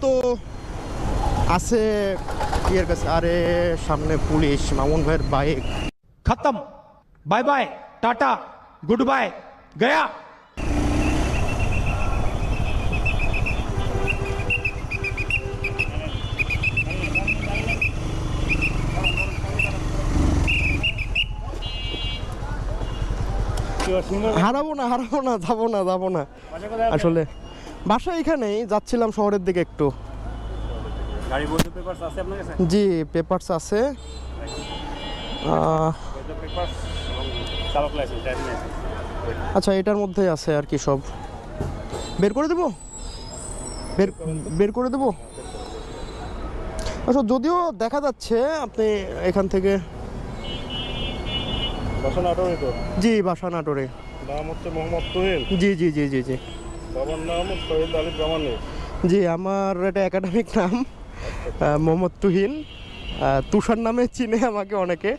তো আছে ইয়ের কাছে। আরে সামনে পুলিশ, মামুন ভাইয়ের বাইক। खत्म, bye bye, tata, goodbye, गया। হারাবো না, যাবো না আসলে। বাসা এখানেই, যাচ্ছিলাম শহরের দিকে একটু। গাড়ি বৈধ পেপারস আছে আপনার কাছে? জি, পেপারস আছে। বৈধ পেপারস এবং চালক লাইসেন্স, ড্রাইভিং লাইসেন্স। আচ্ছা, এটার মধ্যেই আছে আর কি সব। বের করে দেবো, বের করে দেবো। আচ্ছা, যদিও দেখা যাচ্ছে আপনি এখান থেকে। বাসা নাটোরে তো? জি, বাসা নাটোরে। নাম হচ্ছে মোহাম্মদ তুহিন। জি জি জি জি জি বাবার নাম শহীদ আলী জামানি। জি, আমার এটা একাডেমিক নাম মোহাম্মদ তুহিন। তুষার নামে চিনে আমাকে অনেকে।